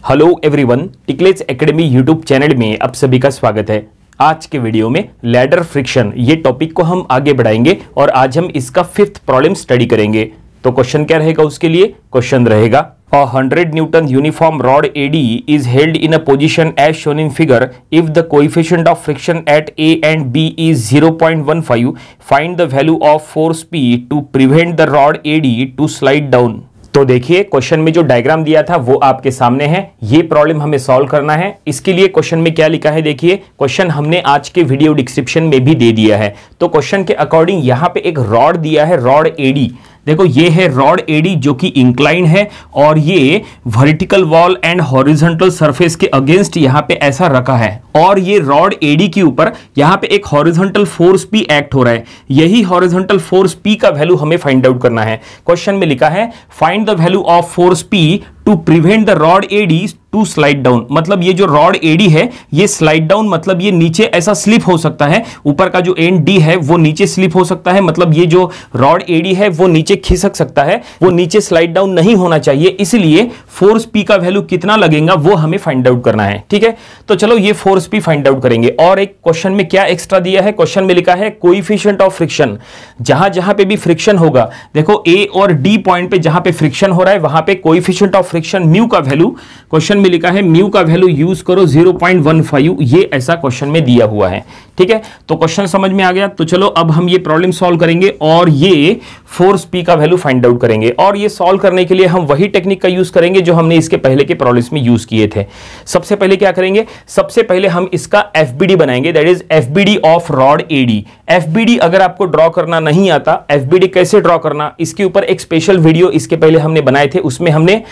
Hello everyone, Ticklets academy YouTube channel में आप सभी का स्वागत है। आज के वीडियो में लैडर फ्रिक्शन ये टॉपिक को हम आगे बढ़ाएंगे और आज हम इसका 5th प्रॉब्लम स्टडी करेंगे। तो क्वेश्चन क्या रहेगा उसके लिए? क्वेश्चन रहेगा A 100 Newton uniform rod AD is held in a position as shown in figure. If the coefficient of friction at A and B is 0.15, find the value of force P to prevent the rod AD to slide down. तो देखिए question में जो diagram दिया था वो आपके सामने है। ये प्रॉब्लम हमें सॉल्व करना है। इसके लिए क्वेश्चन में क्या लिखा है देखिए, क्वेश्चन हमने आज के वीडियो डिस्क्रिप्शन में भी दे दिया है। तो क्वेश्चन के अकॉर्डिंग यहाँ पे एक रॉड दिया है, रॉड एडी। देखो ये है रॉड एडी जो कि इंक्लाइन है और ये vertical wall and horizontal surface के अगेंस्ट यहाँ पे ऐसा रखा है और ये रॉड एडी के ऊपर यहाँ पे एक हॉरिजॉन्टल फोर्स पी एक्ट हो रहा है। यही हॉरिजॉन्टल फोर्स पी का वैल्यू हमें फाइंड आउट करना है। क्वेश्चन में लिखा है find the value of force P to prevent the rod AD to slide down. मतलब ये जो रॉड एडी है ये स्लाइड डाउन, मतलब ये नीचे ऐसा स्लिप हो सकता है। ऊपर का जो एंड डी है वो नीचे स्लिप हो सकता है, मतलब ये जो रॉड एडी है वो नीचे खिसक सकता है, वो नीचे स्लाइड डाउन नहीं होना चाहिए। इसलिए फोर्स पी का वैल्यू कितना लगेगा वो हमें फाइंड आउट करना है। ठीक है, तो चलो ये फोर्स पी फाइंड आउट करेंगे। और एक क्वेश्चन में क्या एक्स्ट्रा दिया है, क्वेश्चन में लिखा है कोएफिशिएंट ऑफ फ्रिक्शन। जहां जहां पे भी फ्रिक्शन होगा, देखो ए और डी पॉइंट पे जहां पे फ्रिक्शन हो रहा है वहां पे कोएफिशिएंट ऑफ फ्रिक्शन म्यू का वैल्यू, क्वेश्चन में लिखा है म्यू का वैल्यू यूज करो 0.15, ये ऐसा क्वेश्चन में दिया हुआ है। ठीक है, तो क्वेश्चन समझ में आ गया। तो चलो अब हम ये प्रॉब्लम सॉल्व करेंगे और ये फोर्स पी का वैल्यू फाइंड आउट करेंगे। और ये सॉल्व करने के लिए हम वही टेक्निक का यूज करेंगे जो हमने इसके पहले के प्रॉब्लम्स में यूज किए थे। सबसे पहले क्या करेंगे, सबसे पहले हम इसका एफबीडी बनाएंगे, that is FBD of rod AD. FBD अगर आपको ड्रॉ करना नहीं आता, एफबीडी कैसे ड्रॉ करना, इसके ऊपर एक स्पेशल वीडियो इसके पहले हमने बनाए थे, उसमें हमने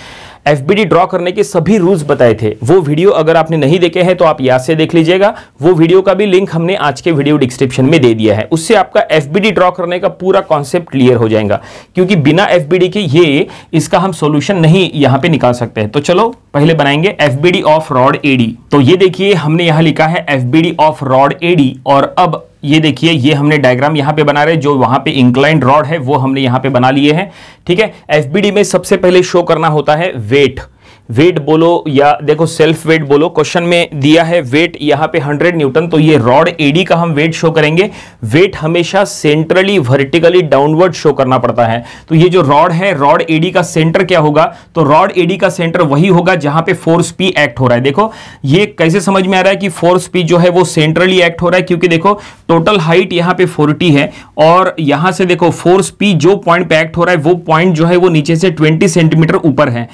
एफबीडी ड्रॉ करने के सभी रूल्स बताए थे। वो वीडियो अगर आपने नहीं देखे हैं तो आप याद से देख लीजिएगा। वो वीडियो का भी लिंक हमने आज के वीडियो डिस्क्रिप्शन में दे दिया है। उससे आपका एफबीडी ड्रॉ करने का पूरा कॉन्सेप्ट क्लियर हो जाएगा, क्योंकि बिना एफबीडी के ये इसका हम सॉल्यूशन नहीं यहां पे निकाल सकते हैं। तो चलो पहले बनाएंगे एफबीडी ऑफ रॉड एडी। तो ये देखिए हमने यहां लिखा है एफबीडी ऑफ रॉड एडी। और अब ये देखिए ये हमने डायग्राम यहां पे बना रहे हैं, जो वहां पे इंक्लाइंड रॉड है वो हमने यहां पे बना लिए हैं। ठीक है, एफबीडी में सबसे पहले शो करना होता है वेट। वेट बोलो या देखो सेल्फ वेट बोलो। क्वेश्चन में दिया है वेट यहाँ पे 100 न्यूटन, तो ये रॉड एडी का हम वेट शो करेंगे। वेट हमेशा सेंट्रली वर्टिकली डाउनवर्ड शो करना पड़ता है। तो ये जो रॉड है, रॉड एडी का सेंटर क्या होगा, तो रॉड एडी का सेंटर वही होगा जहां पे फोर्स पी एक्ट हो रहा है। देखो ये कैसे समझ में आ रहा है कि फोर्स पी जो है वो सेंट्रली एक्ट हो रहा है, क्योंकि देखो टोटल हाइट यहाँ पे 40 है और यहां से देखो फोर्स पी जो पॉइंट पे एक्ट हो रहा है वो पॉइंट जो है वो नीचे से 20 सेंटीमीटर ऊपर है।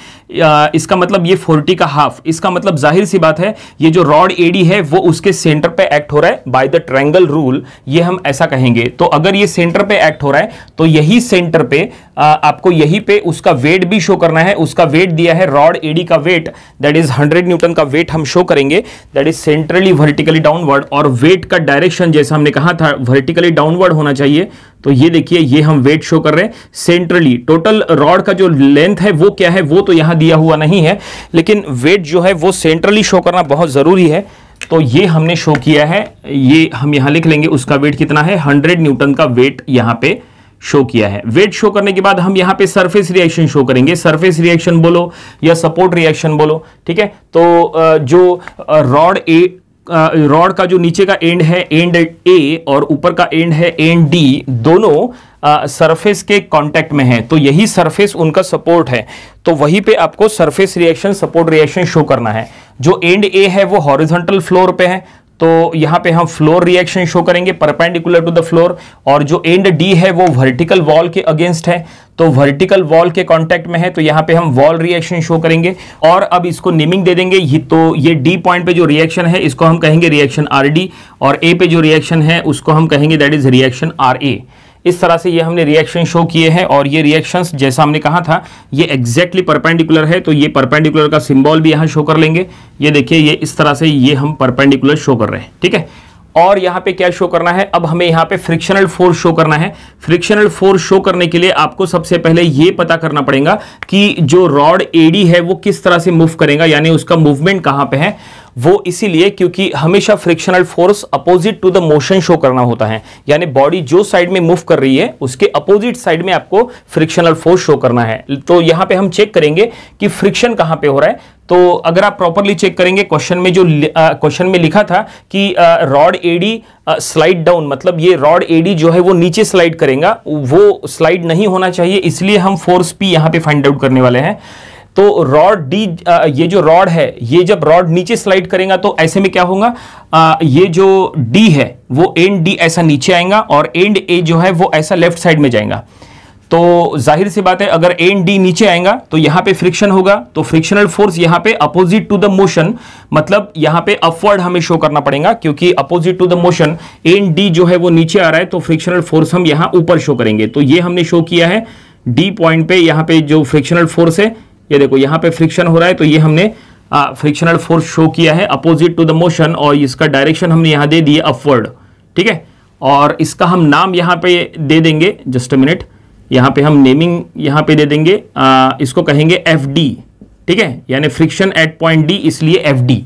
इसका मतलब ये 40 का हाफ, इसका मतलब जाहिर सी बात है ये जो रॉड एडी है वो उसके सेंटर पे एक्ट हो रहा है। बाय द ट्रायंगल रूल ये हम ऐसा कहेंगे। तो अगर ये सेंटर पे एक्ट हो रहा है तो यही सेंटर पे आपको यहीं पे उसका वेट भी शो करना है। उसका वेट दिया है रॉड एडी का वेट, दैट इज 100 न्यूटन का वेट हम शो करेंगे, that is centrally vertically downward. और वेट का डायरेक्शन जैसा हमने कहा था वर्टिकली डाउनवर्ड होना चाहिए। तो ये देखिए ये हम वेट शो कर रहे हैं सेंट्रली। टोटल रॉड का जो लेंथ है वो क्या है वो तो यहां दिया हुआ नहीं है, लेकिन वेट जो है वो सेंट्रली शो करना बहुत जरूरी है। तो ये हमने शो किया है, ये हम यहां लिख लेंगे। उसका वेट कितना है, 100 न्यूटन का वेट यहां पे शो किया है। वेट शो करने के बाद हम यहां पे सरफेस रिएक्शन शो करेंगे। सरफेस रिएक्शन बोलो या सपोर्ट रिएक्शन बोलो। ठीक है, तो जो रॉड का जो नीचे का एंड है एंड ए और ऊपर का एंड है एंड डी, दोनों सरफेस के कांटेक्ट में है, तो यही सरफेस उनका सपोर्ट है। तो वहीं पे आपको surface reaction support reaction show करना है। जो एंड ए है वो हॉरिजॉन्टल फ्लोर पे है, तो यहां पे हम फ्लोर रिएक्शन शो करेंगे परपेंडिकुलर टू द फ्लोर। और जो एंड डी है वो वर्टिकल वॉल के अगेंस्ट है, तो वर्टिकल वॉल के कांटेक्ट में है, तो यहां पे हम वॉल रिएक्शन शो करेंगे। और अब इसको नेमिंग दे देंगे। तो ये डी पॉइंट पे जो रिएक्शन है इसको हम कहेंगे रिएक्शन आर डी, और ए पे जो रिएक्शन है उसको हम कहेंगे that is reaction R A. इस तरह से ये हमने रिएक्शन शो किए हैं और ये रिएक्शंस जैसा हमने कहा था ये एग्जैक्टली परपेंडिकुलर है, तो ये परपेंडिकुलर का सिंबल भी यहां शो कर लेंगे। ये देखिए ये इस तरह से ये हम परपेंडिकुलर शो कर रहे हैं। ठीक है, और यहां पे क्या शो करना है, अब हमें यहां पे फ्रिक्शनल फोर्स शो करना है। फ्रिक्शनल फोर्स शो करने के लिए आपको सबसे पहले ये पता करना पड़ेगा कि जो रॉड एडी है वो किस तरह से मूव करेगा, यानी उसका मूवमेंट कहां पे है। वो इसीलिए क्योंकि हमेशा frictional force opposite to the motion show करना होता है, यानी बॉडी जो साइड में मूव कर रही है उसके अपोजिट साइड में आपको फ्रिक्शनल फोर्स शो करना है। तो यहां पे हम चेक करेंगे कि फ्रिक्शन कहां पे हो रहा है। तो अगर आप प्रॉपरली चेक करेंगे क्वेश्चन में जो क्वेश्चन में लिखा था कि रॉड एडी स्लाइड डाउन, मतलब ये रॉड एडी जो है वो नीचे स्लाइड करेगा, वो स्लाइड नहीं होना चाहिए, इसलिए हम फोर्स पी यहां पे फाइंड आउट करने वाले हैं। तो रॉड डी, ये जो रॉड है ये जब रॉड नीचे स्लाइड करेगा तो ऐसे में क्या होगा, ये जो डी है वो एंड डी ऐसा नीचे आएगा और एंड ए जो है वो ऐसा लेफ्ट साइड में जाएगा। तो जाहिर सी बात है अगर एंड डी नीचे आएगा तो यहां पे फ्रिक्शन होगा, तो फ्रिक्शनल फोर्स यहां पे अपोजिट टू द मोशन, मतलब यहां पे अपवर्ड हमें शो करना पड़ेगा, क्योंकि opposite to the motion and D जो है वो नीचे आ रहा है, तो फ्रिक्शनल फोर्स हम यहां ऊपर शो करेंगे। तो ये हमने शो किया है डी पॉइंट पे, यहां पे जो फ्रिक्शनल फोर्स है, ये देखो यहां पे फ्रिक्शन हो रहा है, तो ये हमने फ्रिक्शनल फोर्स शो किया है अपोजिट टू द मोशन, और इसका डायरेक्शन हमने यहां दे दिया अपवर्ड। ठीक है, और इसका हम नाम यहां पे दे देंगे, जस्ट अ मिनट, यहां पे हम नेमिंग यहां पे दे देंगे, इसको कहेंगे एफ डी। ठीक है, यानी फ्रिक्शन एट पॉइंट डी, इसलिए एफ डी।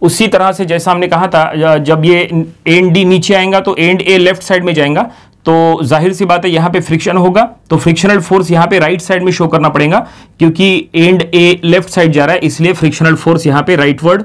उसी तरह से जैसा हमने कहा था, जब ये एंड डी नीचे आएगा तो एंड ए लेफ्ट साइड में जाएगा, तो जाहिर सी बात है यहां पे फ्रिक्शन होगा, तो फ्रिक्शनल फोर्स यहां पे राइट साइड में शो करना पड़ेगा, क्योंकि एंड ए लेफ्ट साइड जा रहा है, इसलिए फ्रिक्शनल फोर्स यहां पे राइटवर्ड।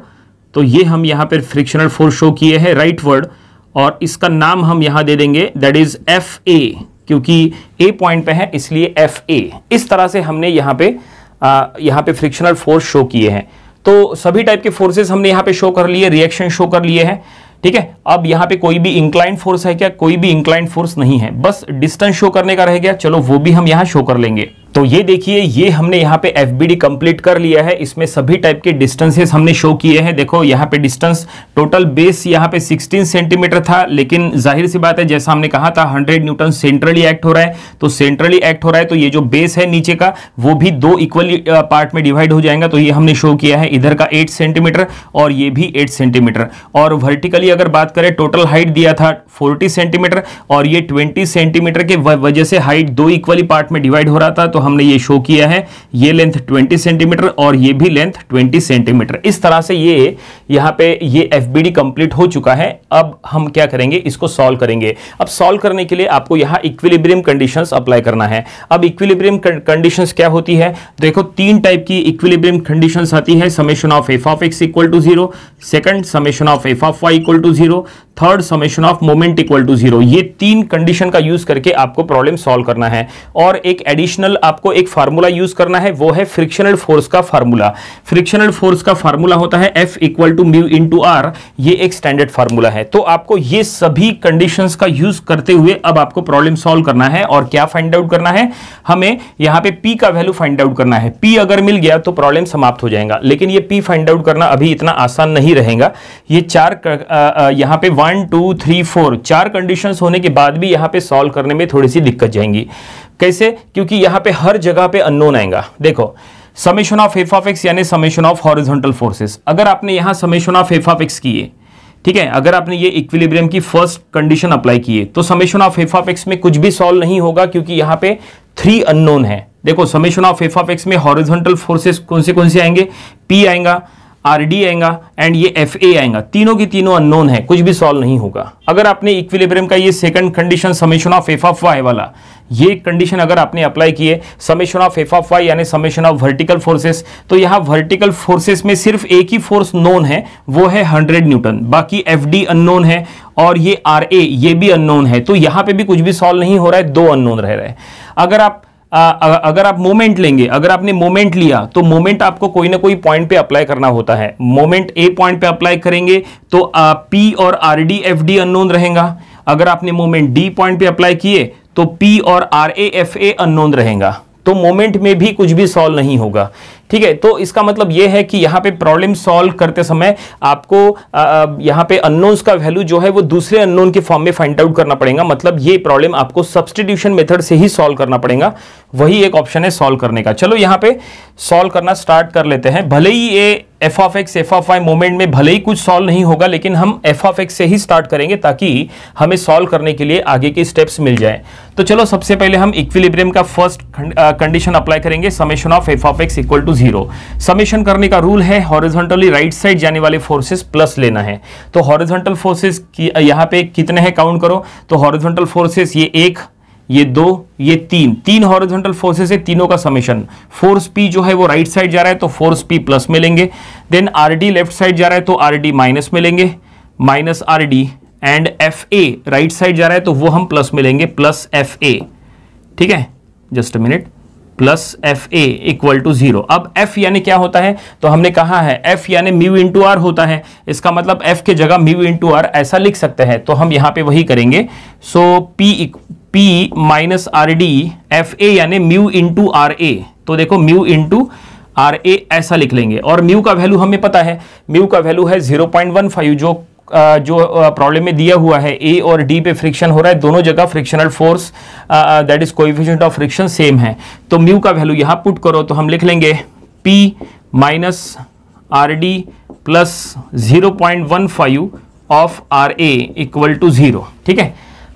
तो ये हम यहां पे फ्रिक्शनल फोर्स शो किए हैं राइटवर्ड, और इसका नाम हम यहां दे देंगे, दैट इज एफ ए, क्योंकि ए पॉइंट पे है इसलिए एफ ए। इस तरह से हमने यहां पे फ्रिक्शनल फोर्स शो किए हैं। तो सभी टाइप के फोर्सेस हमने यहां पे शो कर लिए, रिएक्शन शो कर लिए हैं। ठीक है, अब यहां पे कोई भी इंक्लाइंड फोर्स है क्या? कोई भी इंक्लाइंड फोर्स नहीं है, बस डिस्टेंस शो करने का रह गया, चलो वो भी हम यहां शो कर लेंगे। तो ये देखिए, ये हमने यहाँ पे एफबीडी कंप्लीट कर लिया है, इसमें सभी टाइप के डिस्टेंसेस हमने शो किए हैं। देखो यहाँ पे डिस्टेंस टोटल बेस यहाँ पे 16 सेंटीमीटर था, लेकिन जाहिर सी बात है जैसा हमने कहा था 100 न्यूटन सेंट्रली एक्ट हो रहा है, तो सेंट्रली एक्ट हो रहा है तो ये जो बेस है नीचे का वो भी दो इक्वली पार्ट में डिवाइड हो जाएगा। तो ये हमने शो किया है, इधर का 8 सेंटीमीटर और ये भी 8 सेंटीमीटर। और वर्टिकली अगर बात करें, टोटल हाइट दिया था 40 सेंटीमीटर और ये 20 सेंटीमीटर के वजह से हाइट दो इक्वली पार्ट में डिवाइड हो रहा था, तो हमने ये शो किया है, ये लेंथ 20 सेंटीमीटर और ये भी लेंथ 20 सेंटीमीटर। इस तरह से ये यहाँ पे ये एफबीडी कंप्लीट हो चुका है। अब हम क्या करेंगे, इसको सॉल्व करेंगे। अब सॉल्व करने के लिए आपको यहाँ इक्विलिब्रियम कंडीशंस अप्लाई करना है। अब इक्विलिब्रियम कंडीशंस क्या होती है, देखो 3 टाइप की इक्विलिब्रियम कंडीशंस आती है। Summation of F of X equal to 0, second summation of F of Y equal to 0, third summation of moment equal to 0। ये 3 कंडीशन का यूज करके आपको प्रॉब्लम सॉल्व करना है। और एक एडिशनल आपको एक फार्मूला यूज करना है, वो है फ्रिक्शनल फोर्स का फार्मूला। फ्रिक्शनल फोर्स का फार्मूला होता है F equal to mu into R. ये एक स्टैंडर्ड फार्मूला है। तो आपको ये सभी कंडीशंस का यूज करते हुए अब आपको प्रॉब्लम सॉल्व करना है। और क्या फाइंड आउट करना है, हमें यहां पे P का वैल्यू फाइंड आउट करना है। P अगर मिल गया तो प्रॉब्लम समाप्त हो जाएगा, लेकिन ये P फाइंड आउट करना अभी इतना आसान नहीं रहेगा। ये 4 यहां पे 1 2 3 4 4 कंडीशंस होने के बाद भी यहां पे सॉल्व करने में थोड़ी सी दिक्कत जाएंगी। कैसे? क्योंकि यहां पे हर जगह पे अननोन आएगा। देखो summation of F of x यानी समेशन ऑफ हॉरिजॉन्टल फोर्सेस, अगर आपने यहां summation of F of x किए, ठीक है, अगर आपने ये इक्विलिब्रियम की फर्स्ट कंडीशन अप्लाई किए, तो summation of F of x में कुछ भी सॉल्व नहीं होगा, क्योंकि यहां पे 3 अननोन है। देखो summation of F of x में हॉरिजॉन्टल फोर्सेस कौन से आएंगे, P आएगा, RD आएगा एंड ये FA आएगा। तीनों की तीनों अननोन है, कुछ भी सॉल्व नहीं होगा। अगर आपने इक्विलिब्रियम का ये second condition summation of F of Y वाला, ये कंडीशन अगर आपने अप्लाई किए, summation of F of Y यानी समेशन ऑफ वर्टिकल फोर्सेस, तो यहां वर्टिकल फोर्सेस में सिर्फ एक ही फोर्स नोन है, वो है 100 न्यूटन। बाकी FD अननोन है और ये RA ये भी अननोन है। तो यहां पे भी कुछ भी सॉल्व नहीं हो रहा है, 2 अननोन रह रहे हैं। अगर आप मोमेंट लेंगे, अगर आपने मोमेंट लिया तो मोमेंट आपको कोई ना कोई पॉइंट पे अप्लाई करना होता है। मोमेंट A पॉइंट पे अप्लाई करेंगे तो P और RD FD अननोन रहेगा। अगर आपने मोमेंट D पॉइंट पे अप्लाई किए तो P और RA FA अननोन रहेगा। तो मोमेंट में भी कुछ भी सॉल्व नहीं होगा। ठीक है, तो इसका मतलब यह है कि यहां पे प्रॉब्लम सॉल्व करते समय आपको यहां पे अननोन्स का वैल्यू जो है वो दूसरे अननोन के फॉर्म में फाइंड आउट करना पड़ेगा। मतलब ये प्रॉब्लम आपको सब्स्टिट्यूशन मेथड से ही सॉल्व करना पड़ेगा, वही एक ऑप्शन है सॉल्व करने का। चलो यहां पे सॉल्व करना स्टार्ट कर लेते हैं। भले ही ये F of X F of Y moment में भले ही कुछ सॉल्व नहीं होगा, लेकिन हम एफ ऑफ एक्स से ही स्टार्ट करेंगे ताकि हमें सॉल्व करने के लिए आगे के स्टेप्स मिल जाए। तो चलो सबसे पहले हम इक्विलिब्रियम का फर्स्ट कंडीशन अप्लाई करेंगे, summation of F of X equal to 0। Summation करने का रूल है हॉरिजॉन्टली राइट साइड जाने वाले फोर्सेस प्लस लेना है। तो हॉरिजॉन्टल फोर्सेस यहाँ पे कितने हैं काउंट करो। तो हॉरिजॉन्टल फोर्सेस ये 1, ये 2, ये 3 हॉरिजॉन्टल फोर्सेस है, तीनों का समेशन। फोर्स P जो है वो राइट साइड जा रहा है तो फोर्स P प्लस में लेंगे। देन RD लेफ्ट साइड जा रहा है तो RD माइनस में लेंगे, minus RD। And FA right side जा रहा है तो वो हम प्लस में लेंगे, प्लस FA। ठीक है, just a minute, plus FA equal to 0। अब F यानी क्या होता है, तो हमने कहा है F यानी म्यू इंटू आर होता है। इसका मतलब F के जगह म्यू इंटू आर ऐसा लिख सकते हैं, तो हम यहां पे वही करेंगे। सो P माइनस RD FA यानी म्यू इंटू RA। तो देखो म्यू इंटू RA ऐसा लिख लेंगे। और म्यू का वैल्यू हमें पता है, म्यू का वैल्यू है 0.15, जो प्रॉब्लम में दिया हुआ है। A और D पे फ्रिक्शन हो रहा है, दोनों जगह frictional force that is coefficient of friction same है। तो म्यू का वैल्यू यहां पुट करो तो हम लिख लेंगे P minus RD plus 0.15 of RA equal to 0। ठीक है,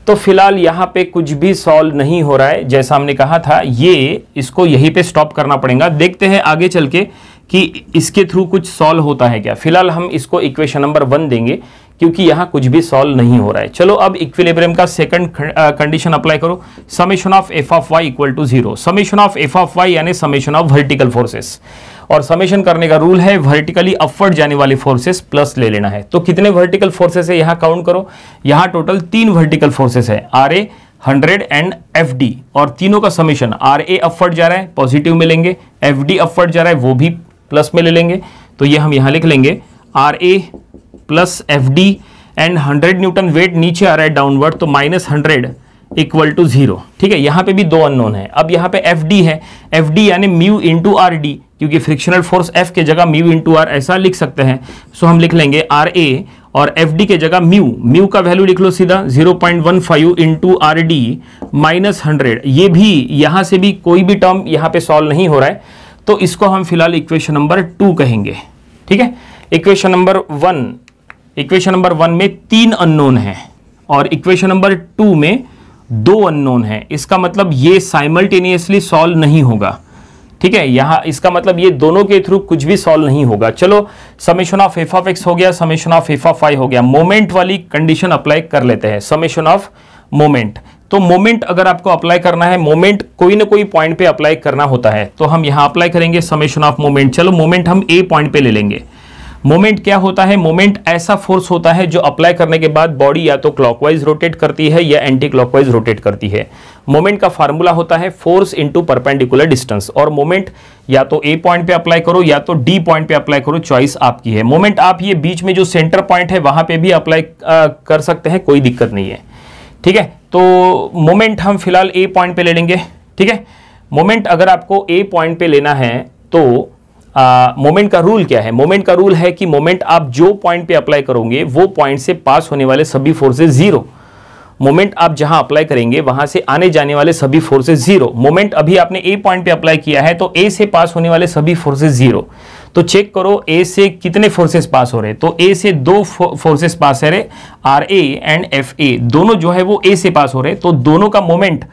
तो फिलहाल यहां पे कुछ भी सॉल्व नहीं हो रहा है, जैसा हमने कहा था ये इसको यहीं पे स्टॉप करना पड़ेगा। देखते हैं आगे चल के कि इसके थ्रू कुछ सॉल्व होता है क्या। फिलहाल हम इसको इक्वेशन नंबर 1 देंगे क्योंकि यहां कुछ भी सॉल्व नहीं हो रहा है। चलो अब इक्विलिब्रियम का सेकंड कंडीशन अप्लाई करो, summation of F of Y equal to 0। Summation of F of Y यानी समेशन ऑफ वर्टिकल फोर्सेस, और समेशन करने का रूल है वर्टिकली अपवर्ड जाने वाले फोर्सेस प्लस ले लेना है। तो कितने वर्टिकल फोर्सेस है यहां काउंट करो। यहां टोटल 3 वर्टिकल फोर्सेस है, RA 100 एंड FD, और तीनों का समेशन RA अपवर्ड जा रहा है पॉजिटिव में लेंगे, FD अपवर्ड जा रहा है वो भी प्लस में ले लेंगे। तो ये हम यहां लिख लेंगे RA plus FD and 100 Newton wait नीचे आ रहा है डाउनवर्ड, तो माइनस 100 इक्वल टू 0। ठीक है, यहां पे भी 2 अननोन है। अब यहां पे FD है, FD यानी म्यू इंटू RD, क्योंकि फ्रिक्शनल फोर्स F के जगह म्यू इंटू आर ऐसा लिख सकते हैं। सो हम लिख लेंगे RA और FD के जगह म्यू का वैल्यू लिख लो सीधा 0.15 इंटू RD माइनस 100। ये भी यहां से भी कोई भी टर्म यहां पे सॉल्व नहीं हो रहा है, तो इसको हम फिलहाल इक्वेशन नंबर 2 कहेंगे। ठीक है, इक्वेशन नंबर 1 में 3 अननोन है और इक्वेशन नंबर 2 में 2 अननोन है। इसका मतलब ये साइमल्टेनियसली सॉल्व नहीं होगा। ठीक है, यहां इसका मतलब ये दोनों के थ्रू कुछ भी सॉल्व नहीं होगा। चलो summation of F of X हो गया, summation of F of Y हो गया। मोमेंट वाली कंडीशन अप्लाई कर लेते हैं, समेशन ऑफ मोमेंट। तो मोमेंट अगर आपको अप्लाई करना है, मोमेंट कोई ना कोई पॉइंट पे अप्लाई करना होता है, तो हम यहां अप्लाई करेंगे समेशन ऑफ मोमेंट। चलो मोमेंट हम ए पॉइंट पे ले लेंगे। मोमेंट क्या होता है, मोमेंट ऐसा फोर्स होता है जो अप्लाई करने के बाद बॉडी या तो क्लॉकवाइज रोटेट करती है या एंटी क्लॉकवाइज रोटेट करती है। मोमेंट का फार्मूला होता है फोर्स इनटू परपेंडिकुलर डिस्टेंस, और मोमेंट या तो ए पॉइंट पे अप्लाई करो या तो डी पॉइंट पे अप्लाई करो, चॉइस आपकी है। मोमेंट आप ये बीच में जो सेंटर पॉइंट है वहां पे भी अप्लाई कर सकते हैं, कोई दिक्कत नहीं है। ठीक है, तो मोमेंट हम फिलहाल ए पॉइंट पे ले लेंगे। ठीक है, मोमेंट अगर आपको ए पॉइंट पे लेना है तो मोमेंट का रूल क्या है, मोमेंट का रूल है कि मोमेंट आप जो पॉइंट पे अप्लाई करोगे वो पॉइंट से पास होने वाले सभी फोर्सेस 0। मोमेंट आप जहां अप्लाई करेंगे वहां से आने जाने वाले सभी फोर्सेस 0। मोमेंट अभी आपने ए पॉइंट पे अप्लाई किया है तो ए से पास होने वाले सभी फोर्सेस 0। तो चेक करो ए से कितने फोर्सेस पास हो रहे हैं, तो ए से 2 फोर्सेस पास है, RA एंड FA दोनों जो है वो ए से पास हो रहे हैं, तो दोनों का मोमेंट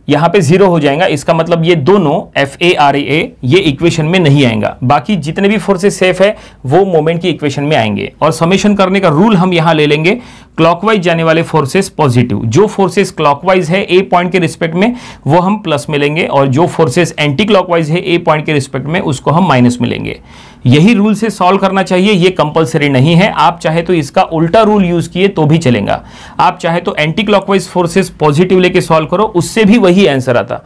यहां पे 0 हो जाएगा। इसका मतलब ये दोनों FA RA ये इक्वेशन में नहीं आएगा, बाकी जितने भी फोर्सेस सेफ है वो मोमेंट की इक्वेशन में आएंगे। और समेशन करने का रूल हम यहां ले लेंगे, क्लॉकवाइज जाने वाले फोर्सेस पॉजिटिव, जो फोर्सेस क्लॉकवाइज है ए पॉइंट के रिस्पेक्ट में वो हम प्लस में लेंगे, और जो फोर्सेस एंटी क्लॉकवाइज है ए पॉइंट के रिस्पेक्ट में उसको हम माइनस में लेंगे। यही रूल से सॉल्व करना चाहिए, ये कंपलसरी नहीं है। आप चाहे तो इसका उल्टा रूल यूज किए तो भी चलेगा, आप चाहे तो एंटी क्लॉकवाइज फोर्सेस पॉजिटिव लेके सॉल्व करो, उससे भी वही आंसर आता।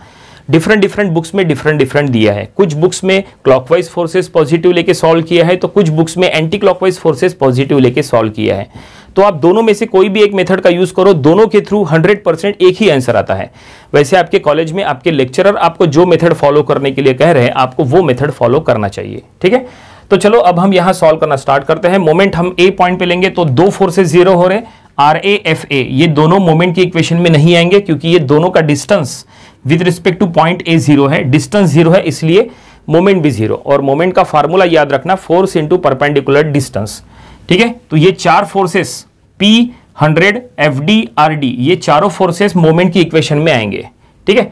डिफरेंट बुक्स में डिफरेंट दिया है, कुछ बुक्स में क्लॉकवाइज फोर्सेस पॉजिटिव लेके सॉल्व किया है, तो कुछ बुक्स में एंटी क्लॉकवाइज फोर्सेस पॉजिटिव लेके सॉल्व किया है। तो आप दोनों में से कोई भी एक मेथड का यूज करो, दोनों के थ्रू 100% एक ही आंसर आता है। वैसे आपके कॉलेज में आपके लेक्चरर आपको जो मेथड फॉलो करने के लिए कह रहे हैं, आपको वो मेथड फॉलो करना चाहिए। ठीक है, तो चलो अब हम यहां सॉल्व करना स्टार्ट करते हैं। मोमेंट हम ए पॉइंट पे लेंगे तो 2 फोर्सेस 0 हो रहे, RA FA ये दोनों मोमेंट की इक्वेशन में नहीं आएंगे, क्योंकि ये दोनों का distance with respect two point A 0 है, डिस्टेंस 0 है, इसलिए मोमेंट भी जीरो, और मोमेंट का फार्मूला याद रखना, फोर्स इंटू परपेंडिकुलर डिस्टेंस। ठीक है, तो ये चार फोर्सेस P, 100, FD, RD, ये चारों फोर्सेस मोमेंट की इक्वेशन में आएंगे। ठीक है,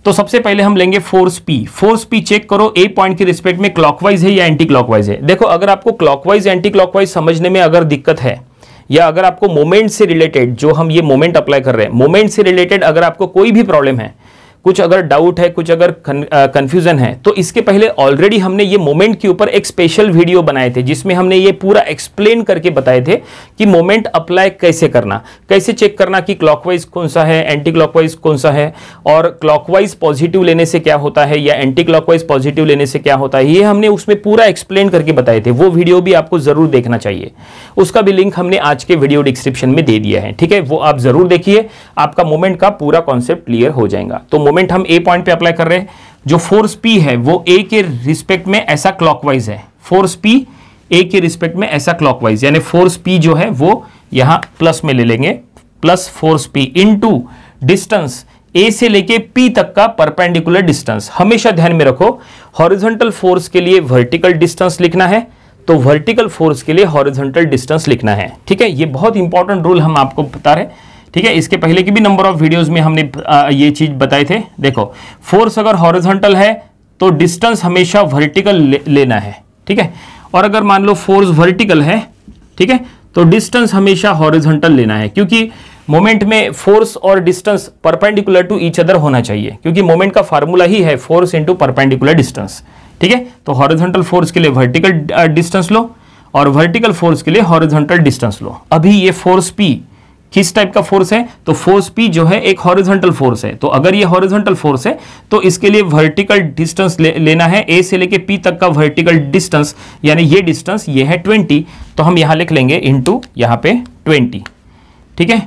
तो सबसे पहले हम लेंगे force P। Force P check करो A पॉइंट के रिस्पेक्ट में क्लॉकवाइज है या एंटी क्लॉकवाइज है। देखो, अगर आपको क्लॉकवाइज एंटी क्लॉकवाइज समझने में अगर दिक्कत है, या अगर आपको मोमेंट से रिलेटेड, जो हम ये मोमेंट अप्लाई कर रहे हैं, मोमेंट से रिलेटेड अगर आपको कोई भी प्रॉब्लम है, कुछ अगर डाउट है, कुछ अगर कंफ्यूजन है, तो इसके पहले ऑलरेडी हमने ये मोमेंट के ऊपर एक स्पेशल वीडियो बनाए थे, जिसमें हमने ये पूरा एक्सप्लेन करके बताए थे कि मोमेंट अप्लाई कैसे करना, कैसे चेक करना कि क्लॉकवाइज कौन सा है, एंटी क्लॉकवाइज कौन सा है, और क्लॉकवाइज पॉजिटिव लेने से क्या होता है या एंटी क्लॉकवाइज पॉजिटिव लेने से क्या होता है, ये हमने उसमें पूरा एक्सप्लेन करके बताए थे। वो वीडियो भी आपको जरूर देखना चाहिए, उसका भी लिंक हमने आज के वीडियो डिस्क्रिप्शन में दे दिया है। ठीक है, वो आप जरूर देखिए, आपका मोमेंट का पूरा कॉन्सेप्ट क्लियर हो जाएगा। तो मोमेंट हम ए पॉइंट पे अप्लाई कर रहे हैं, जो फोर्स P है वो ए के रिस्पेक्ट में ऐसा क्लॉकवाइज है, फोर्स P ए के रिस्पेक्ट में ऐसा क्लॉकवाइज, यानी फोर्स P जो है वो यहां प्लस में ले लेंगे, plus force P into distance A से लेके P तक का परपेंडिकुलर डिस्टेंस। हमेशा ध्यान में रखो, हॉरिजॉन्टल फोर्स के लिए वर्टिकल डिस्टेंस लिखना है, तो वर्टिकल फोर्स के लिए हॉरिजॉन्टल डिस्टेंस लिखना है। ठीक है, ये बहुत इंपॉर्टेंट रूल हम आपको बता रहे हैं। ठीक है, इसके पहले की भी नंबर ऑफ वीडियोस में हमने ये चीज बताए थे। देखो, फोर्स अगर हॉरिजॉन्टल है तो डिस्टेंस हमेशा वर्टिकल लेना है। ठीक है, और अगर मान लो फोर्स वर्टिकल है, ठीक है, तो डिस्टेंस हमेशा हॉरिजॉन्टल लेना है, क्योंकि मोमेंट में फोर्स और distance perpendicular to each other होना चाहिए, क्योंकि मोमेंट का फार्मूला ही है फोर्स इंटू परपेंडिकुलर डिस्टेंस। ठीक है, तो हॉरिजॉन्टल फोर्स के लिए वर्टिकल डिस्टेंस लो और वर्टिकल फोर्स के लिए हॉरिजॉन्टल डिस्टेंस लो। अभी ये फोर्स P किस टाइप का फोर्स है, तो फोर्स P जो है एक हॉरिजॉन्टल फोर्स है, तो अगर ये हॉरिजॉन्टल फोर्स है तो इसके लिए वर्टिकल डिस्टेंस लेना है, A से लेके P तक का वर्टिकल डिस्टेंस, यानी ये डिस्टेंस ये है 20, तो हम यहां लिख लेंगे इनटू यहां पे 20। ठीक है,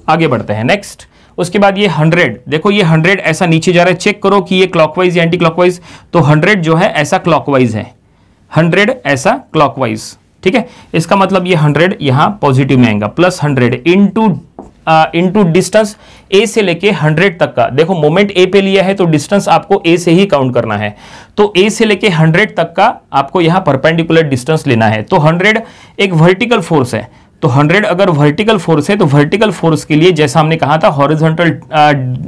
आगे बढ़ते हैं नेक्स्ट। उसके बाद ये 100, देखो ये 100 ऐसा नीचे जा रहा है, चेक करो कि ये क्लॉकवाइज या एंटी क्लॉकवाइज, तो 100 जो है ऐसा क्लॉकवाइज है, 100 ऐसा क्लॉकवाइज। ठीक है, इसका मतलब ये 100 यहां पॉजिटिव में आएगा, प्लस 100 इनटू डिस्टेंस ए से लेके 100 तक का। देखो, मोमेंट ए पे लिया है तो डिस्टेंस आपको ए से ही काउंट करना है, तो ए से लेके 100 तक का आपको यहां परपेंडिकुलर डिस्टेंस लेना है। तो 100 एक वर्टिकल फोर्स है, तो 100 अगर वर्टिकल फोर्स है तो वर्टिकल फोर्स के लिए जैसा हमने कहा था हॉरिजॉन्टल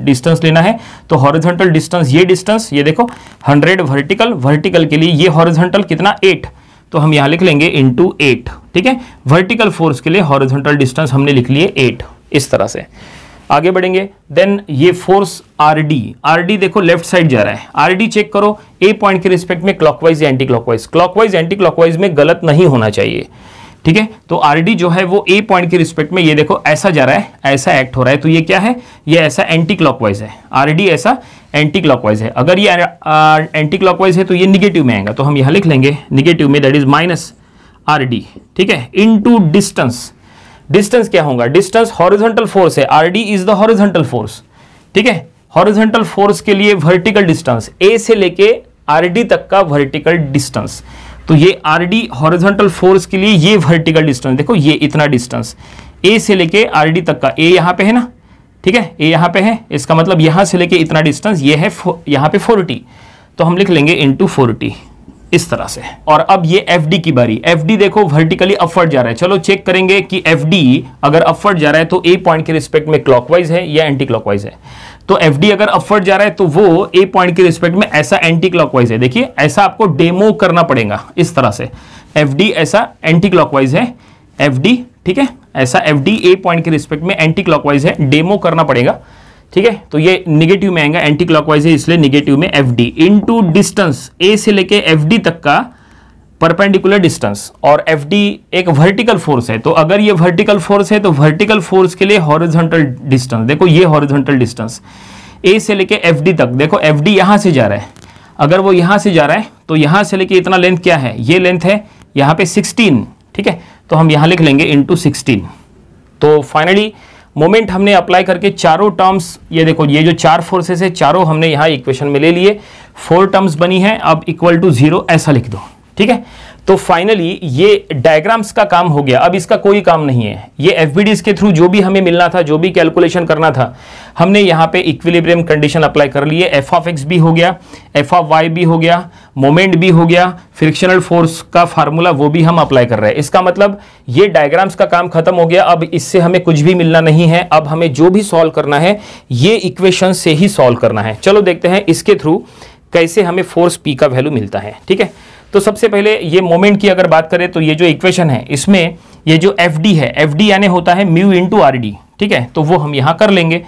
डिस्टेंस लेना है, तो हॉरिजॉन्टल डिस्टेंस ये डिस्टेंस, ये देखो 100 वर्टिकल के लिए ये हॉरिजॉन्टल कितना 8, तो हम यहां लिख लेंगे इनटू 8। ठीक है, वर्टिकल फोर्स के लिए हॉरिजॉन्टल डिस्टेंस हमने लिख लिए 8। इस तरह से आगे बढ़ेंगे। देन ये फोर्स RD देखो लेफ्ट साइड जा रहा है, RD चेक करो ए पॉइंट के रिस्पेक्ट में क्लॉकवाइज या anti clockwise, clockwise anti clockwise में गलत नहीं होना चाहिए। ठीक है, तो RD जो है वो ए पॉइंट के रिस्पेक्ट में ये देखो ऐसा जा रहा है, ऐसा एक्ट हो रहा है, तो ये क्या है, ये ऐसा एंटी क्लॉकवाइज है, RD ऐसा एंटी क्लॉकवाइज है। अगर ये एंटी क्लॉकवाइज है तो ये निगेटिव में आएगा, तो हम यहां लिख लेंगे निगेटिव में, दैट इज माइनस RD। ठीक है, इनटू डिस्टेंस, डिस्टेंस क्या होगा, डिस्टेंस हॉरिजॉन्टल फोर्स है, RD is the horizontal force. ठीक है, हॉरिजॉन्टल फोर्स के लिए वर्टिकल डिस्टेंस ए से लेके RD तक का वर्टिकल डिस्टेंस, तो ये RD हॉरिजॉन्टल फोर्स के लिए ये वर्टिकल डिस्टेंस, देखो ये इतना डिस्टेंस ए से लेके RD तक का, ए यहां पे है ना, ठीक है, ए यहां पे है, इसका मतलब यहां से लेके इतना डिस्टेंस ये है यहां पे 40, तो हम लिख लेंगे इनटू 40 इस तरह से। और अब ये FD की बारी, FD देखो वर्टिकली अपवर्ड जा रहा है, चलो चेक करेंगे कि FD अगर अपवर्ड जा रहा है तो ए पॉइंट के रिस्पेक्ट में क्लॉकवाइज है या एंटी क्लॉकवाइज है। तो FD अगर अपवर्ड जा रहा है तो वो ए पॉइंट के रिस्पेक्ट में ऐसा एंटी क्लॉकवाइज है, देखिए ऐसा आपको डेमो करना पड़ेगा इस तरह से, FD ऐसा एंटी क्लॉकवाइज है, FD ठीक है, ऐसा FD ए पॉइंट के रिस्पेक्ट में एंटी क्लॉकवाइज है, डेमो करना पड़ेगा। ठीक है, तो ये निगेटिव में आएगा, एंटी क्लॉकवाइज है इसलिए निगेटिव में FD इनटू डिस्टेंस ए से लेके FD तक का परपेंडिकुलर डिस्टेंस, और FD एक वर्टिकल फोर्स है, तो अगर ये वर्टिकल फोर्स है तो वर्टिकल फोर्स के लिए हॉरिजॉन्टल डिस्टेंस, देखो ये हॉरिजॉन्टल डिस्टेंस ए से लेके FD तक, देखो FD यहां से जा रहा है, अगर वो यहां से जा रहा है तो यहां से लेके इतना लेंथ क्या है, ये लेंथ है यहां पे 16। ठीक है, तो हम यहां लिख लेंगे इनटू 16। तो फाइनली मोमेंट हमने अप्लाई करके चारों टर्म्स, ये देखो ये जो चार फोर्सेस है चारों हमने यहाँ इक्वेशन में ले लिए, 4 टर्म्स बनी है, अब इक्वल टू 0 ऐसा लिख दो। ठीक है, तो फाइनली ये डायग्राम्स का काम हो गया, अब इसका कोई काम नहीं है। ये एफबीडीज के थ्रू जो भी हमें मिलना था, जो भी कैलकुलेशन करना था, हमने यहाँ पे इक्विलिब्रियम कंडीशन अप्लाई कर लिए। एफ ऑफ एक्स भी हो गया, एफ ऑफ वाई भी हो गया, मोमेंट भी हो गया, फ्रिक्शनल फोर्स का फार्मूला वो भी हम अप्लाई कर रहे हैं। इसका मतलब ये डायग्राम्स का काम खत्म हो गया, अब इससे हमें कुछ भी मिलना नहीं है। अब हमें जो भी सॉल्व करना है ये इक्वेशन से ही सॉल्व करना है। चलो देखते हैं इसके थ्रू कैसे हमें फोर्स P का वैल्यू मिलता है। ठीक है, तो सबसे पहले ये मोमेंट की अगर बात करें तो ये जो इक्वेशन है इसमें ये जो FD है, FD यानी होता है म्यू इंटू RD। ठीक है, तो वो हम यहां कर लेंगे।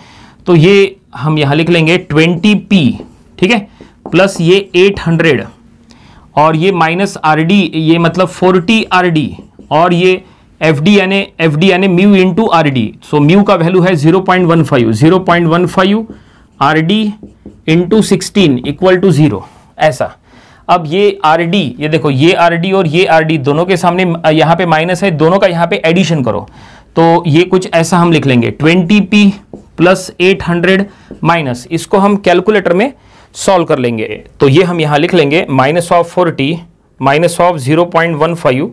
तो ये हम यहां लिख लेंगे 20P, ठीक है, प्लस ये 800 और ये माइनस RD, ये मतलब 40 RD, और ये FD यानी mu into RD। So mu का वैल्यू है 0.15 RD इंटू 16 इक्वल टू 0, ऐसा। अब ये RD, ये देखो ये RD और ये RD दोनों के सामने यहाँ पे माइनस है, दोनों का यहाँ पे एडिशन करो तो ये कुछ ऐसा हम लिख लेंगे 20P प्लस 800 माइनस, इसको हम कैलकुलेटर में सॉल्व कर लेंगे। तो ये हम यहाँ लिख लेंगे minus of 40 minus of 0.15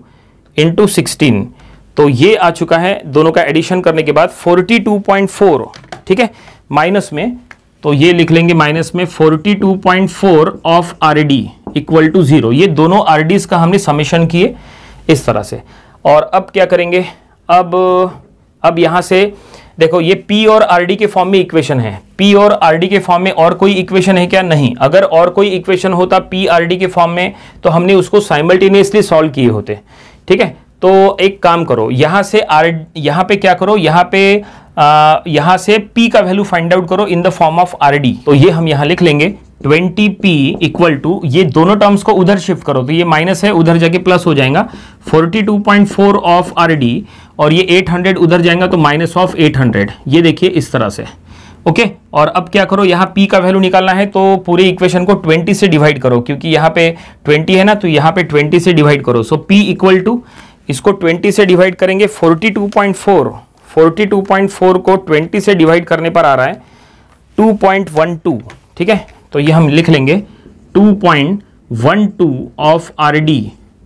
into 16। तो ये आ चुका है, दोनों का एडिशन करने के बाद 42.4, ठीक है, माइनस में, तो ये लिख लेंगे माइनस में 42.4 ऑफ RD इक्वल टू 0। ये दोनों RDs का हमने समेशन किए इस तरह से। और अब क्या करेंगे, अब यहां से देखो ये P और RD के फॉर्म में इक्वेशन है। P और RD के फॉर्म में और कोई इक्वेशन है क्या? नहीं। अगर और कोई इक्वेशन होता P RD के फॉर्म में तो हमने उसको साइमल्टेनियसली सॉल्व किए होते। ठीक है, तो एक काम करो, यहां से यहां पे क्या करो, यहां से P का वैल्यू फाइंड आउट करो in the form of RD। तो ये हम यहां लिख लेंगे 20P इक्वल टू, ये दोनों टर्म्स को उधर शिफ्ट करो तो ये माइनस है, उधर जाके प्लस हो जाएगा, 42.4 ऑफ RD, और ये 800 उधर जाएगा तो माइनस ऑफ 800। ये देखिए इस तरह से। ओके, और अब क्या करो, यहाँ P का वैल्यू निकालना है तो पूरे इक्वेशन को 20 से डिवाइड करो, क्योंकि यहाँ पे 20 है ना, तो यहाँ पे 20 से डिवाइड करो। सो P इक्वल टू, इसको 20 से डिवाइड करेंगे 42.4 को 20 से डिवाइड करने पर आ रहा है 2.12। ठीक है, तो ये हम लिख लेंगे 2.12 ऑफ RD।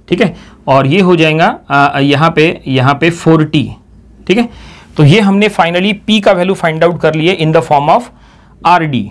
ठीक है, और ये हो जाएगा यहाँ पे 40। ठीक है, तो ये हमने फाइनली P का वैल्यू फाइंड आउट कर लिए in the form of RD।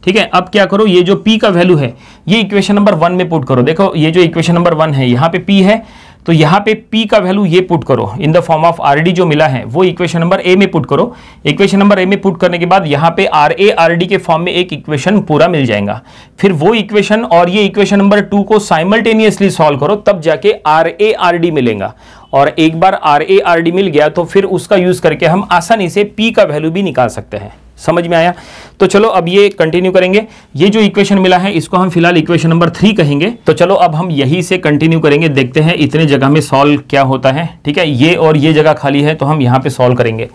ठीक है, अब क्या करो, ये जो P का वैल्यू है ये इक्वेशन नंबर 1 में पुट करो। देखो ये जो इक्वेशन नंबर 1 है, यहाँ पे P है, तो यहाँ पे P का वैल्यू ये पुट करो in the form of RD जो मिला है वो इक्वेशन नंबर A में पुट करो। इक्वेशन नंबर A में पुट करने के बाद यहाँ पे RA RD के फॉर्म में एक इक्वेशन पूरा मिल जाएगा। फिर वो इक्वेशन और ये इक्वेशन नंबर 2 को साइमल्टेनियसली सॉल्व करो, तब जाके RA RD मिलेगा। और एक बार RA RD मिल गया तो फिर उसका यूज करके हम आसानी से P का वैल्यू भी निकाल सकते हैं। समझ में आया? तो चलो अब ये कंटिन्यू करेंगे। ये जो इक्वेशन मिला है इसको हम फिलहाल इक्वेशन नंबर 3 कहेंगे। तो चलो अब हम यही से कंटिन्यू करेंगे, देखते हैं इतने जगह में सॉल्व क्या होता है। ठीक है, ये और ये जगह खाली है तो हम यहाँ पे सॉल्व करेंगे।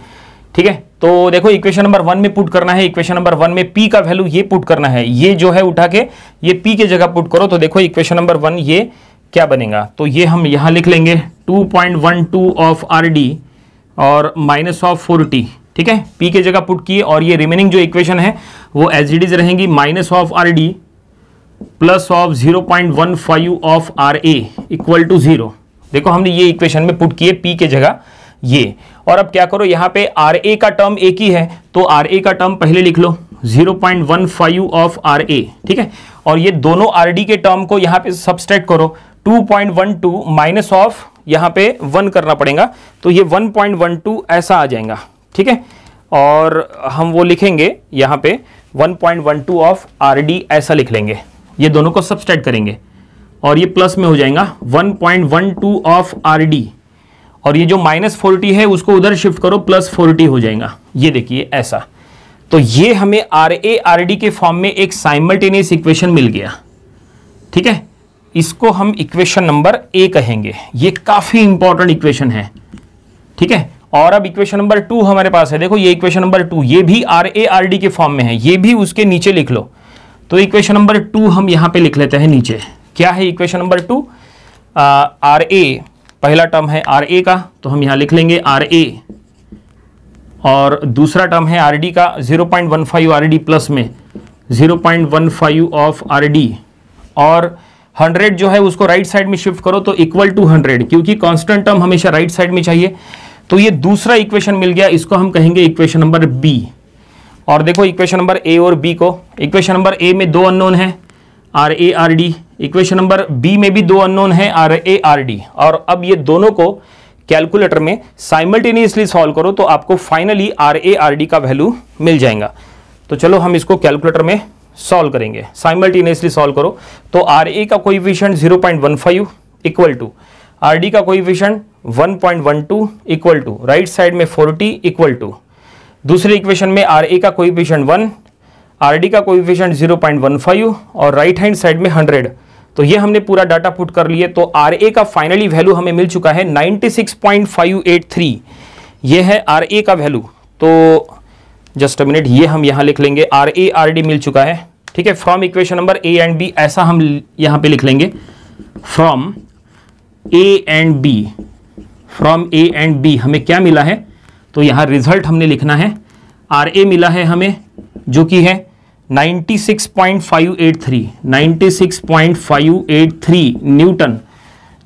ठीक है, तो देखो इक्वेशन नंबर 1 में पुट करना है, इक्वेशन नंबर 1 में P का वैल्यू ये पुट करना है, ये जो है उठा के ये P के जगह पुट करो। तो देखो इक्वेशन नंबर 1 ये क्या बनेगा, तो ये हम यहाँ लिख लेंगे 2.12 ऑफ RD और माइनस ऑफ 40। ठीक है, P के जगह पुट किए, और ये रिमेनिंग जो इक्वेशन है वो एज इट इज रहेंगी, minus of RD plus of 0.15 of RA equal to 0। देखो हमने ये इक्वेशन में पुट किए P के जगह ये। और अब क्या करो, यहाँ पे RA का टर्म एक ही है तो RA का टर्म पहले लिख लो 0.15 ऑफ RA। ठीक है, और ये दोनों RD के टर्म को यहाँ पे सब्सट्रैक्ट करो, 2.12 माइनस ऑफ यहाँ पे 1 करना पड़ेगा, तो ये 1.12 ऐसा आ जाएगा। ठीक है, और हम वो लिखेंगे यहाँ पे 1.12 ऑफ RD ऐसा लिख लेंगे, ये दोनों को सब्सट्रैक्ट करेंगे और ये प्लस में हो जाएगा 1.12 ऑफ RD, और ये जो माइनस 40 है उसको उधर शिफ्ट करो, प्लस 40 हो जाएगा। ये देखिए ऐसा। तो ये हमें RA RD के फॉर्म में एक साइमल्टेनियस इक्वेशन मिल गया। ठीक है, इसको हम इक्वेशन नंबर A कहेंगे, ये काफी इंपॉर्टेंट इक्वेशन है। ठीक है, और अब इक्वेशन नंबर 2 हमारे पास है। देखो ये इक्वेशन नंबर 2, ये भी RA RD के फॉर्म में है, ये भी उसके नीचे लिख लो। तो इक्वेशन नंबर 2 हम यहां पे लिख लेते हैं नीचे। क्या है इक्वेशन नंबर 2? RA पहला टर्म है RA का, तो हम यहां लिख लेंगे RA, और दूसरा टर्म है RD का 0.15 RD प्लस में 0.15 ऑफ RD, और 100 जो है उसको राइट साइड में शिफ्ट करो तो इक्वल टू 100, क्योंकि कांस्टेंट टर्म हमेशा राइट साइड में चाहिए। तो ये दूसरा इक्वेशन मिल गया, इसको हम कहेंगे इक्वेशन नंबर B। और देखो इक्वेशन नंबर A और B को, इक्वेशन नंबर A में दो अननोन है RARD, इक्वेशन नंबर बी में भी दो अननोन है RARD, और अब ये दोनों को कैलकुलेटर में साइमल्टेनियसली सॉल्व करो तो आपको फाइनली RARD का वैल्यू मिल जाएगा। तो चलो हम इसको कैलकुलेटर में सॉल्व करेंगे, साइमल्टेनियसली सॉल्व करो। तो RA का कोएफिशिएंट 0.15 इक्वल टू RD का coefficient 1.12 equal to right side में 40 इक्वल टू दूसरे इक्वेशन में RA का कोएफिशिएंट 1, RD का कोएफिशिएंट 0.15 और राइट हैंड साइड में 100। तो ये हमने पूरा डाटा पुट कर लिए। तो RA का फाइनली वैल्यू हमें मिल चुका है 96.583, ये है RA का वैल्यू। तो जस्ट अ मिनट, ये हम यहाँ लिख लेंगे RARD मिल चुका है, ठीक है। From equation number A and B ऐसा हम यहाँ पे लिख लेंगे, from A and B, from A and B हमें क्या मिला है, तो यहाँ रिजल्ट हमने लिखना है RA मिला है हमें जो कि है 96.583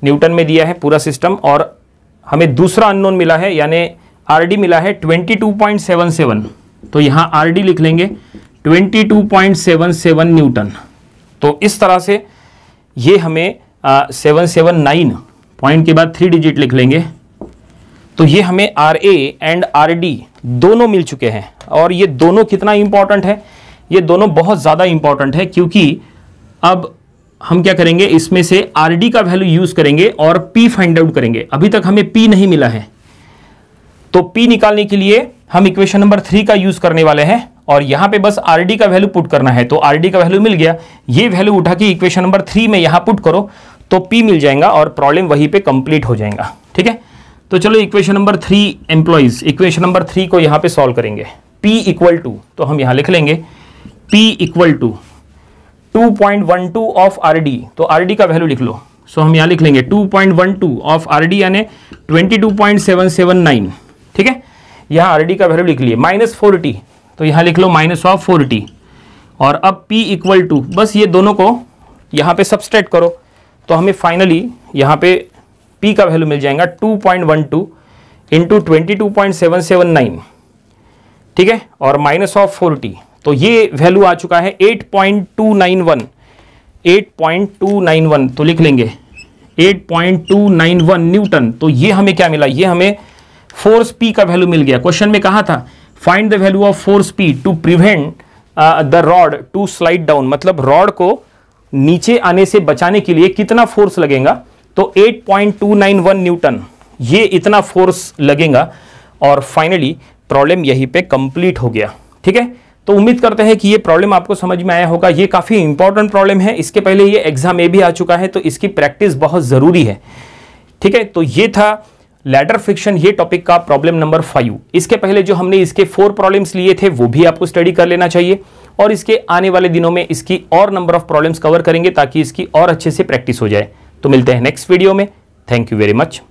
न्यूटन में दिया है पूरा सिस्टम। और हमें दूसरा अननोन मिला है यानी RD मिला है 22.77, तो यहाँ RD लिख लेंगे 22.77 न्यूटन। तो इस तरह से ये हमें 779 पॉइंट के बाद 3 डिजिट लिख लेंगे। तो ये हमें RA एंड RD दोनों मिल चुके हैं। और ये दोनों कितना इंपॉर्टेंट है, ये दोनों बहुत ज़्यादा इंपॉर्टेंट है, क्योंकि अब हम क्या करेंगे, इसमें से RD का वैल्यू यूज़ करेंगे और P फाइंड आउट करेंगे। अभी तक हमें P नहीं मिला है, तो P निकालने के लिए हम इक्वेशन नंबर 3 का यूज़ करने वाले हैं और यहाँ पे बस RD का वैल्यू पुट करना है। तो RD का वैल्यू मिल गया, ये वैल्यू उठा के इक्वेशन नंबर 3 में यहाँ पुट करो तो P मिल जाएगा और प्रॉब्लम वहीं पे कंप्लीट हो जाएगा, ठीक है। तो चलो equation number 3 employees, equation number 3 को यहाँ पे सॉल्व करेंगे। P इक्वल टू, तो हम यहाँ लिख लेंगे P equal to 2.12 of RD, तो RD का वैल्यू लिख लो। सो हम यहाँ लिख लेंगे 2.12 ऑफ RD यानी 22.779, ठीक है। यहाँ RD का वैल्यू लिख लिए -40, तो यहाँ लिख लो -40। और अब P इक्वल टू, बस ये दोनों को यहाँ पे सबस्ट्रैक्ट करो तो हमें फाइनली यहाँ पे P का वैल्यू मिल जाएगा 2.12 इंटू 22.779, ठीक है, और -40। तो ये वैल्यू आ चुका है 8.291, तो लिख लेंगे 8.291 न्यूटन। तो ये हमें क्या मिला, ये हमें फोर्स P का वैल्यू मिल गया। क्वेश्चन में कहा था find the value of force P to prevent the rod to slide down, मतलब रॉड को नीचे आने से बचाने के लिए कितना फोर्स लगेगा। तो 8.291 न्यूटन, ये इतना फोर्स लगेगा और फाइनली प्रॉब्लम यहीं पे कंप्लीट हो गया, ठीक है। तो उम्मीद करते हैं कि ये प्रॉब्लम आपको समझ में आया होगा। ये काफ़ी इंपॉर्टेंट प्रॉब्लम है, इसके पहले ये एग्जाम में भी आ चुका है, तो इसकी प्रैक्टिस बहुत ज़रूरी है, ठीक है। तो ये था लैडर फ्रिक्शन, ये टॉपिक का प्रॉब्लम नंबर 5। इसके पहले जो हमने इसके 4 प्रॉब्लम्स लिए थे वो भी आपको स्टडी कर लेना चाहिए, और इसके आने वाले दिनों में इसकी और नंबर ऑफ प्रॉब्लम्स कवर करेंगे ताकि इसकी और अच्छे से प्रैक्टिस हो जाए। तो मिलते हैं नेक्स्ट वीडियो में। Thank you very much.